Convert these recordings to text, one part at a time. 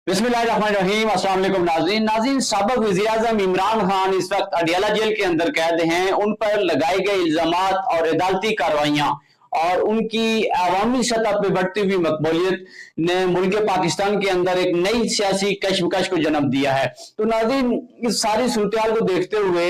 बिस्मिल्लाहिर्रहमानिर्रहीम। अस्सलाम वालेकुम नाज़रीन। साबिक़ वज़ीर-ए-आज़म इमरान खान इस वक्त अडियाला जेल के अंदर कैद हैं। उन पर लगाए गए इल्जामात और अदालती कार्रवाइयाँ और उनकी अवामी सतह पर बढ़ती हुई मकबूलियत ने मुल्क पाकिस्तान के अंदर एक नई सियासी कशमकश को जन्म दिया है। तो नाज़रीन, इस सारी सूरत को देखते हुए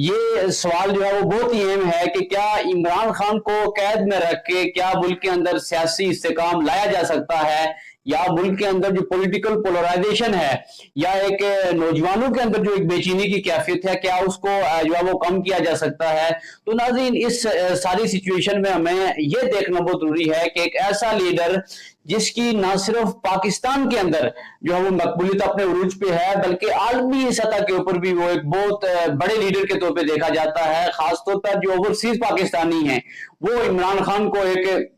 ये सवाल जो है वो बहुत ही अहम है कि क्या इमरान खान को कैद में रख के क्या मुल्क के अंदर सियासी इस्तेकाम लाया जा सकता है, या मुल्क के अंदर जो पॉलिटिकल पोलराइजेशन है या एक नौजवानों के अंदर जो एक बेचैनी की कैफियत है, क्या उसको जो है वो कम किया जा सकता है। तो नाज़रीन, इस सारी सिचुएशन में हमें यह देखना बहुत जरूरी है कि एक ऐसा लीडर जिसकी न सिर्फ पाकिस्तान के अंदर जो है वो मकबूलियत अपने उरूज पे है, बल्कि आलमी सतह के ऊपर भी वो एक बहुत बड़े लीडर के तौर पे देखा जाता है। खासतौर पर जो ओवरसीज पाकिस्तानी हैं वो इमरान खान को एक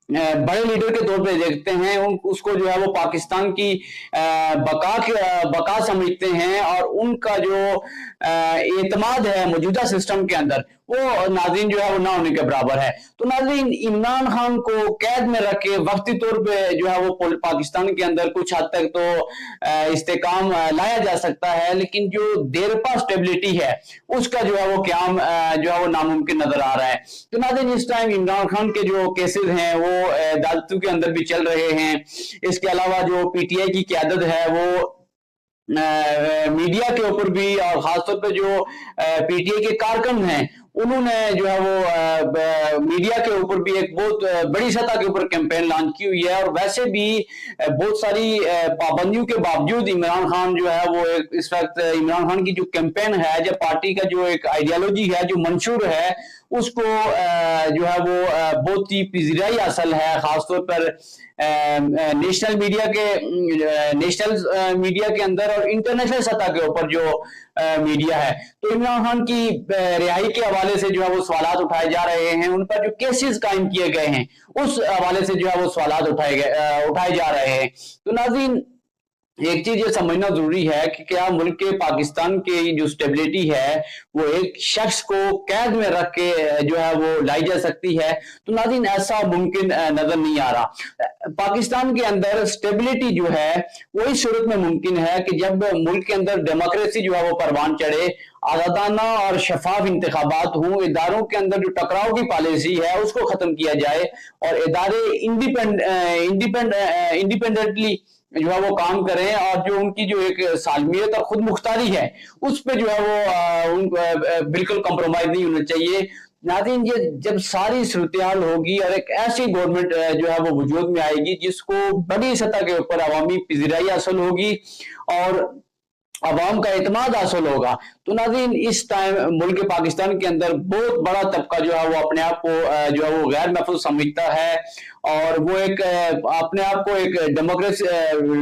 बड़े लीडर के तौर पे देखते हैं। उसको जो है वो पाकिस्तान की बका समझते हैं और उनका जो एतमाद है मौजूदा सिस्टम के अंदर वो नाज़रीन जो है वो ना होने के बराबर है। तो नाज़रीन, इमरान खान को कैद में रख के वक्ती तौर पे जो है वो पाकिस्तान के अंदर कुछ हद तक तो इस्तेकाम लाया जा सकता है, लेकिन जो देरपा स्टेबिलिटी है उसका जो है वो क्याम जो है वो नामुमकिन नजर आ रहा है। तो नाज़रीन, इस टाइम इमरान खान के जो केसेस हैं वो अदालतों के अंदर भी चल रहे हैं। इसके अलावा जो पीटीआई की क़यादत है वो मीडिया के ऊपर भी और खासतौर पर जो पीटीआई के कारकुन हैं उन्होंने जो है वो मीडिया के ऊपर भी एक बहुत बड़ी सतह के ऊपर कैंपेन लॉन्च की हुई है। और वैसे भी बहुत सारी पाबंदियों के बावजूद इमरान खान जो है वो इस वक्त इमरान खान की जो कैंपेन है, जो पार्टी का जो एक आइडियोलॉजी है, जो मंशूर है, उसको जो है वो बहुत ही पिज़राई हासिल है। खासतौर पर नेशनल मीडिया के अंदर और इंटरनेशनल सतह के ऊपर जो मीडिया है। तो इमरान खान की रिहाई के हवाले से जो है वो सवालात उठाए जा रहे हैं, उन पर जो केसेस कायम किए गए हैं उस हवाले से जो है वो सवालात उठाए जा रहे हैं। तो नाज़रीन, एक चीज ये समझना जरूरी है कि क्या मुल्क के पाकिस्तान की जो स्टेबिलिटी है वो एक शख्स को कैद में रख के जो है वो लाई जा सकती है। तो नाज़रीन, ऐसा मुमकिन नजर नहीं आ रहा। पाकिस्तान के अंदर स्टेबिलिटी जो है वो इस सूरत में मुमकिन है कि जब मुल्क के अंदर डेमोक्रेसी जो है वो परवान चढ़े, आजादाना और शफाफ इंतखाबात हों, इदारों के अंदर जो टकराव की पॉलिसी है उसको खत्म किया जाए और इदारे इंडिपेंडेंटली जो है वो काम करें और जो उनकी जो एक सालमियत और खुद मुख्तारी है उस पर जो है वो बिल्कुल कंप्रोमाइज नहीं होना चाहिए। नाज़रीन, ये जब सारी सूरत हाल होगी और एक ऐसी गवर्नमेंट जो है वो वजूद में आएगी जिसको बड़ी सतह के ऊपर अवामी पिज़राई हासिल होगी और अवाम का एतमाद हासिल होगा, तो नाज़रीन इस टाइम मुल्क पाकिस्तान के अंदर बहुत बड़ा तबका जो है वो अपने आप को जो है वो गैर महफूज समझता है और वो एक अपने आप को एक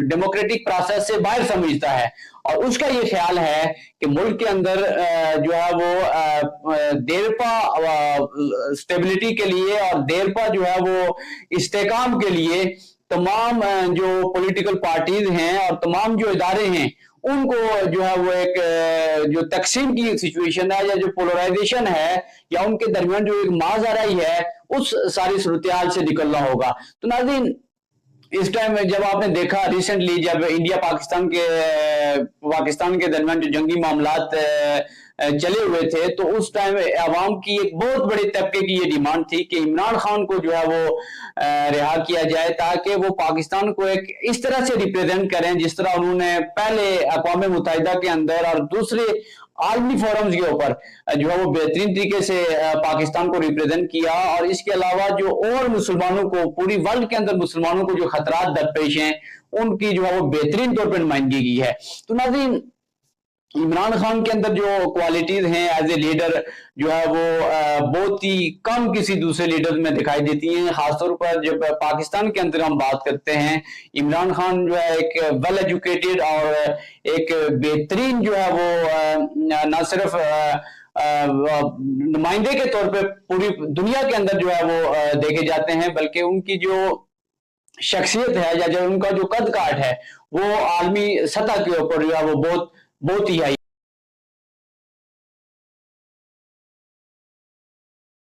डेमोक्रेटिक प्रोसेस से बाहर समझता है और उसका ये ख्याल है कि मुल्क के अंदर जो है वो देरपा स्टेबिलिटी के लिए और देरपा जो है वो इस्तेकाम के लिए तमाम जो पॉलिटिकल पार्टीज हैं और तमाम जो इदारे हैं उनको जो है वो एक जो तकसीम की सिचुएशन है या जो पोलराइजेशन है या उनके दरमियान जो एक माजराई है उस सारी सूरत हाल से निकलना होगा। तो नाज़रीन, इस टाइम जब आपने देखा रिसेंटली जब इंडिया पाकिस्तान के दरमियान जो जंगी मामलात चले हुए थे, तो उस टाइम अवाम की एक बहुत बड़ी तबके की ये डिमांड थी कि इमरान खान को जो है वो रिहा किया जाए ताकि वो पाकिस्तान को एक इस तरह से रिप्रेजेंट करें जिस तरह उन्होंने पहले अक़वाम मुत्तहिदा के अंदर और दूसरे आलमी फोरम्स के ऊपर जो है वो बेहतरीन तरीके से पाकिस्तान को रिप्रेजेंट किया। और इसके अलावा जो और मुसलमानों को पूरी वर्ल्ड के अंदर मुसलमानों को जो खतरात दरपेश हैं उनकी जो है वो बेहतरीन तौर पर नुमाइंदगी की है। तो नाज़रीन, इमरान खान के अंदर जो क्वालिटीज हैं एज ए लीडर जो है वो बहुत ही कम किसी दूसरे लीडर में दिखाई देती हैं। खासतौर पर जब पाकिस्तान के अंदर हम बात करते हैं, इमरान खान जो है एक वेल एजुकेटेड और एक बेहतरीन जो है वो न सिर्फ नुमाइंदे के तौर पे पूरी दुनिया के अंदर जो है वो देखे जाते हैं, बल्कि उनकी जो शख्सियत है या जो उनका जो कद काठ है वो आलमी सतह के ऊपर जो है वो बहुत ही है।